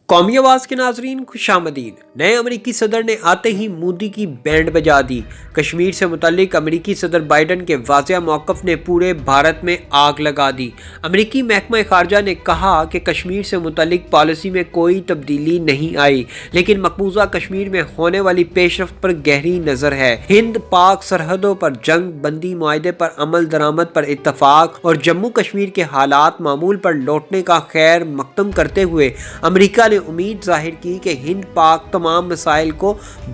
कौमी आवाज के नाजरीन खुशामदीद। नए अमरीकी सदर ने आते ही मोदी की बैंड बजा दी। कश्मीर से मुतल्लिक अमरीकी सदर बाइडन के वाज़ेह मौक़िफ़ ने पूरे भारत में आग लगा दी। अमरीकी महकमा ख़ारजा ने कहा कि कश्मीर से मुतल्लिक पॉलिसी में कोई तब्दीली नहीं आई, लेकिन मकबूजा कश्मीर में होने वाली पेशरफ्त पर गहरी नज़र है। हिंद पाक सरहदों पर जंग बंदी मुआहदे पर अमल दरामद पर इत्तफाक और जम्मू कश्मीर के हालात मामूल पर लौटने का खैर मकदम करते हुए अमरीका ने उम्मीद जाहिर की कि हिंद पाक तमाम मसाइल को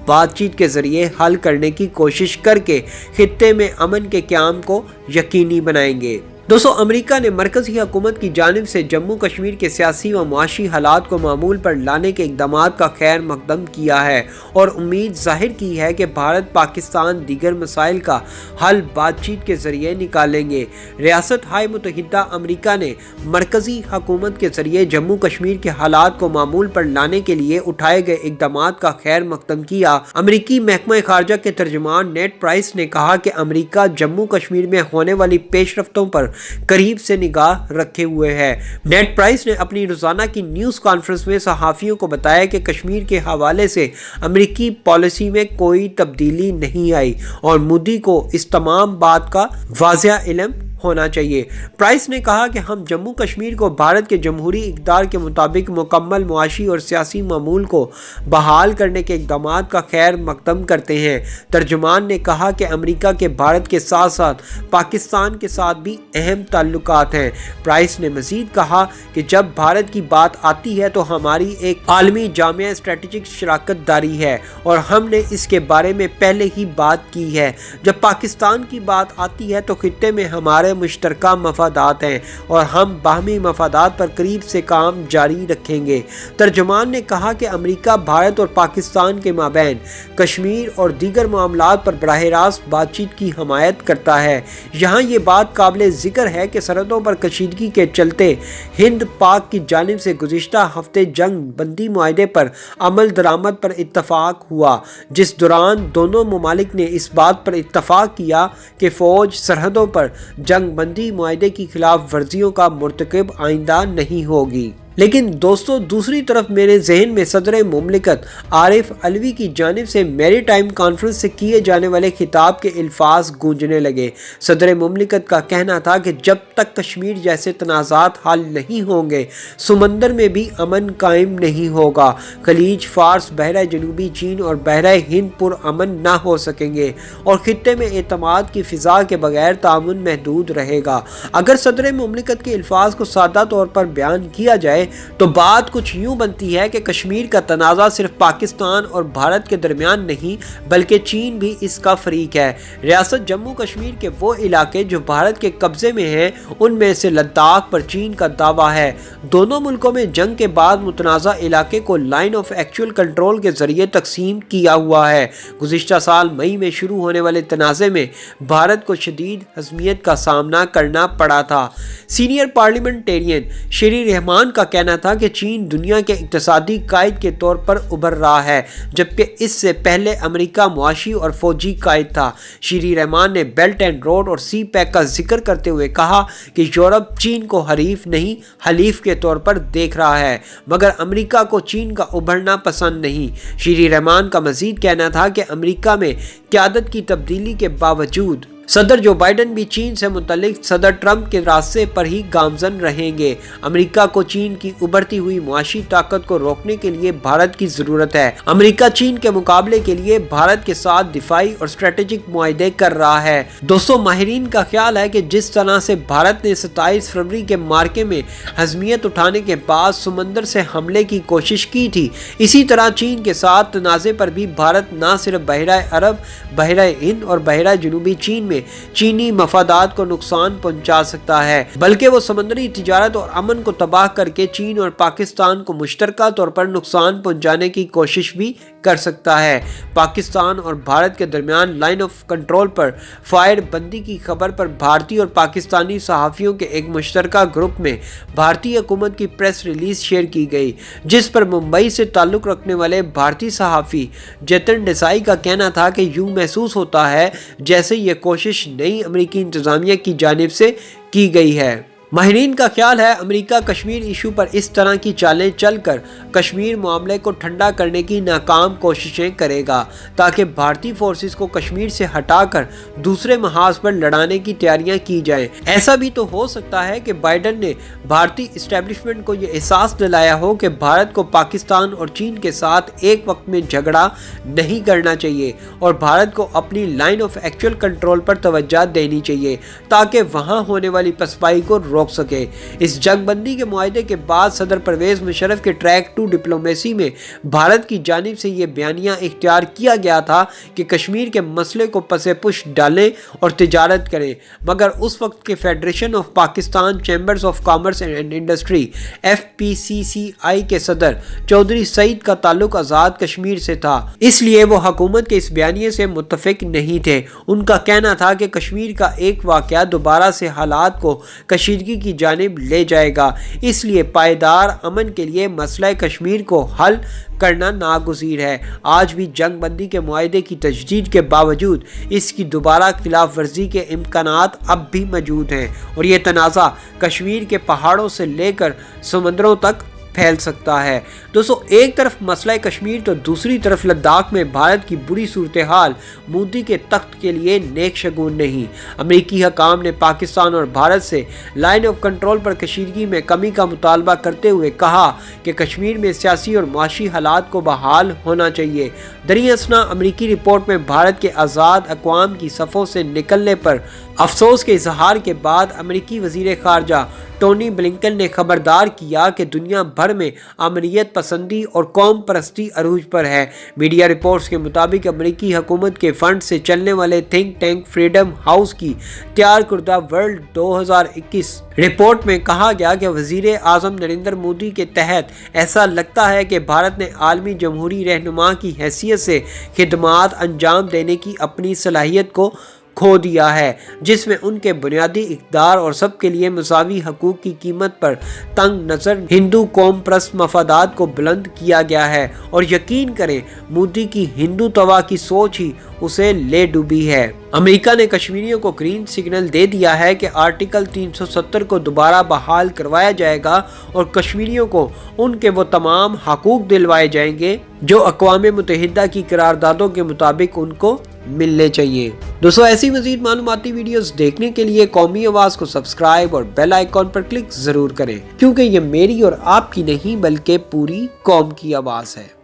बातचीत के जरिए हल करने की कोशिश करके खित्ते में अमन के क़याम को यकीनी बनाएंगे। दोस्तों, अमेरिका ने मरकज़ी हुकूमत की जानिब से जम्मू कश्मीर के सियासी व मुआशी हालात को मामूल पर लाने के इक़दामात का खैर मकदम किया है और उम्मीद जाहिर की है कि भारत पाकिस्तान दीगर मसाइल का हल बातचीत के ज़रिए निकालेंगे। रियासत हाय मुत्तहिदा अमेरिका ने मरकज़ी हुकूमत के ज़रिए जम्मू कश्मीर के हालात को मामूल पर लाने के लिए उठाए गए इक़दामात का खैर मकदम किया। अमरीकी महकमा ख़ारजा के तर्जुमान नेड प्राइस ने कहा कि अमरीका जम्मू कश्मीर में होने वाली पेशरफ्तों पर करीब से निगाह रखे हुए है। नेड प्राइस ने अपनी रोजाना की न्यूज़ कॉन्फ्रेंस में सहाफ़ियों को बताया कि कश्मीर के हवाले से अमरीकी पॉलिसी में कोई तब्दीली नहीं आई और मोदी को इस तमाम बात का वाज़ेह इल्म होना चाहिए। प्राइस ने कहा कि हम जम्मू कश्मीर को भारत के जमहूरी इक़दार के मुताबिक मुकम्मल मुआशी और सियासी मामूल को बहाल करने के इक़दामात का खैर मकदम करते हैं। तर्जुमान ने कहा कि अमेरिका के भारत के साथ साथ पाकिस्तान के साथ भी अहम ताल्लुकात हैं। प्राइस ने मज़ीद कहा कि जब भारत की बात आती है तो हमारी एक आलमी जामिया स्ट्रेटेजिक शराकत दारी है और हमने इसके बारे में पहले ही बात की है। जब पाकिस्तान की बात आती है तो खित्ते में हमारे मुश्तरका मफादात हैं और हम बाहमी मफादात पर करीब से काम जारी रखेंगे। तर्जुमान ने कहा कि अमेरिका भारत और पाकिस्तान के माबैन कश्मीर और दीगर मामलात पर बराह रास्त बातचीत की हमायत करता है। यहाँ ये बात काबिल ज़िक्र है कि सरहदों पर कशीदगी के चलते हिंद पाक की जानिब से गुज़िश्ता हफ्ते जंग बंदी मुआहदे पर अमल दरामद पर इत्तफाक हुआ, जिस दौरान दोनों ममालिक ने इस बात पर इत्तफाक किया कि फ़ौज सरहदों पर जंग बंदी मुआहदे की खिलाफ वर्जियों का मुर्तकिब आइंदा नहीं होगी। लेकिन दोस्तों, दूसरी तरफ मेरे जहन में सदर मुमलिकत आरिफ अलवी की जानिब से मैरी टाइम कॉन्फ्रेंस से किए जाने वाले खिताब के अल्फाज गूंजने लगे। सदर मुमलिकत का कहना था कि जब तक कश्मीर जैसे तनाज़ात हल नहीं होंगे समंदर में भी अमन कायम नहीं होगा। खलीज फार्स, बहरा जनूबी चीन और बहरा हिंद पुरअमन ना हो सकेंगे और खित्ते में एतमाद की फ़िज़ा के बगैर तामुन महदूद रहेगा। अगर सदर मुमलिकत के अल्फाज को सादा तौर पर बयान किया जाए तो बात कुछ यूं बनती है कि कश्मीर का तनाज़ा सिर्फ पाकिस्तान और भारत के दरमियान नहीं बल्कि चीन भी इसका फरीक है। रियासत जम्मू कश्मीर के वो इलाके जो भारत के कब्जे में हैं उनमें से लद्दाख पर चीन का दावा है। दोनों मुल्कों में जंग के बाद मुतनाज़ा इलाके को लाइन ऑफ एक्चुअल कंट्रोल के जरिए तकसीम किया हुआ है। गुज़िश्ता साल मई में शुरू होने वाले तनाज़े में भारत को शदीद हज़मियत का सामना करना पड़ा था। सीनियर पार्लियामेंटेरियन शेरी रहमान का कहना था कि चीन दुनिया के इक़्तिसादी कायद के तौर पर उभर रहा है, जबकि इससे पहले अमेरिका मुआशी और फौजी कायद था। शेरी रहमान ने बेल्ट एंड रोड और सी पैक का जिक्र करते हुए कहा कि यूरोप चीन को हरीफ नहीं हलीफ के तौर पर देख रहा है, मगर अमेरिका को चीन का उभरना पसंद नहीं। शेरी रहमान का मजीद कहना था कि अमेरिका में क़यादत की तब्दीली के बावजूद सदर जो बाइडन भी चीन से मुतल्लिक सदर ट्रंप के रास्ते पर ही गामजन रहेंगे। अमेरिका को चीन की उभरती हुई मुआशी ताकत को रोकने के लिए भारत की जरूरत है। अमेरिका चीन के मुकाबले के लिए भारत के साथ दिफाई और स्ट्रेटेजिक मुआहदे कर रहा है। दोस्तों, माहिरीन का ख्याल है कि जिस तरह से भारत ने 27 फरवरी के मार्के में हज़मियत उठाने के बाद समंदर से हमले की कोशिश की थी, इसी तरह चीन के साथ तनाज़े पर भी भारत न सिर्फ बहरा अरब, बहरा हिंद और बहरा जनूबी चीन में चीनी मफादात को नुकसान पहुंचा सकता है, बल्कि वो समंदरी तिजारत और अमन को तबाह करके चीन और पाकिस्तान को मुश्तरका तौर पर नुकसान पहुंचाने की कोशिश भी कर सकता है। पाकिस्तान और भारत के दरमियान लाइन ऑफ कंट्रोल पर फायर बंदी की खबर पर भारतीय और पाकिस्तानी सहाफ़ियों के एक मुश्तरका ग्रुप में भारतीय हुकूमत की प्रेस रिलीज शेयर की गई, जिस पर मुंबई से ताल्लुक़ रखने वाले भारतीय सहाफ़ी जतिन देसाई का कहना था कि यूं महसूस होता है जैसे ये कोशिश नई अमेरिकी इंतज़ामिया की जानिब से की गई है। ماہرین کا خیال ہے امریکہ کشمیر ایشو پر اس طرح کی چالیں چل کر کشمیر معاملے کو ٹھنڈا کرنے کی ناکام کوششیں کرے گا تاکہ بھارتی فورسز کو کشمیر سے ہٹا کر دوسرے محاذ پر لڑانے کی تیاریاں کی جائیں۔ ایسا بھی تو ہو سکتا ہے کہ بائیڈن نے بھارتی اسٹیبلشمنٹ کو یہ احساس دلایا ہو کہ بھارت کو پاکستان اور چین کے ساتھ ایک وقت میں جھگڑا نہیں کرنا چاہیے اور بھارت کو اپنی لائن آف ایکچوئل کنٹرول پر توجہ دینی چاہیے تاکہ وہاں ہونے والی پسپائی کو روک سکے۔ اس جنگ بندی کے معاہدے کے بعد صدر پرویز مشرف کے ٹریک ٹو ڈپلومیسی میں بھارت کی جانب سے یہ بیانیہ اختیار کیا گیا تھا کہ کشمیر کے مسئلے کو پس پش ڈالیں اور تجارت کریں، مگر اس وقت کے federation of Pakistan chambers of commerce and industry FPCCI کے صدر چودھری سعید کا تعلق آزاد کشمیر سے تھا، اس لیے وہ حکومت کے اس بیانیے سے متفق نہیں تھے۔ ان کا کہنا تھا کہ کشمیر کا ایک واقعہ دوبارہ سے حالات کو کشیدگی کی جانب لے جائے گا، اس لیے پائیدار امن کے لیے مسئلہ کشمیر کو حل کرنا ناگزیر ہے۔ آج بھی جنگ بندی کے معاہدے کی تجدید کے باوجود اس کی دوبارہ خلاف ورزی کے امکانات اب بھی موجود ہیں اور یہ تنازع کشمیر کے پہاڑوں سے لے کر سمندروں تک پھیل سکتا ہے۔ دوستو، ایک طرف مسئلہ کشمیر تو دوسری طرف لداخ میں بھارت کی بری صورتحال مودی کے تخت کے لیے نیک شگون نہیں۔ امریکی حکام نے پاکستان اور بھارت سے لائن آف کنٹرول پر کشیدگی میں کمی کا مطالبہ کرتے ہوئے کہا کہ کشمیر میں سیاسی اور معاشی حالات کو بحال ہونا چاہیے۔ دریں اثنا امریکی رپورٹ میں بھارت کے آزاد اقوام کی صفوں سے نکلنے پر افسوس کے اظہار کے بعد امریکی وزیر خارجہ ٹونی بلنکن نے خبردار کیا کہ دنیا بھر میں امنیت پسندی اور قوم پرستی عروج پر ہے۔ میڈیا رپورٹس کے مطابق امریکی حکومت کے فنڈ سے چلنے والے تھنک ٹینک فریڈم ہاؤس کی تیار کردہ ورلڈ 2021 رپورٹ میں کہا گیا کہ وزیر اعظم نریندر مودی کے تحت ایسا لگتا ہے کہ بھارت نے عالمی جمہوری رہنما کی حیثیت سے خدمات انجام دینے کی اپنی صلاحیت کو کھو دیا ہے، جس میں ان کے بنیادی اقدار اور سب کے لیے مساوی حقوق کی قیمت پر تنگ نظر ہندو قوم پرست مفادات کو بلند کیا گیا ہے۔ اور یقین کریں، مودی کی ہندو توا کی سوچ ہی اسے لے ڈوبی ہے۔ امریکہ نے کشمیریوں کو گرین سگنل دے دیا ہے کہ آرٹیکل 370 کو دوبارہ بحال کروایا جائے گا اور کشمیریوں کو ان کے وہ تمام حقوق دلوائے جائیں گے جو اقوام متحدہ کی قراردادوں کے مطابق ان کو ملنے چاہیے۔ دوستو، ایسی مزید معلوماتی ویڈیوز دیکھنے کے لیے قومی آواز کو سبسکرائب اور بیل آئیکن پر کلک ضرور کریں، کیونکہ یہ میری اور آپ کی نہیں بلکہ پوری قوم کی آواز ہے۔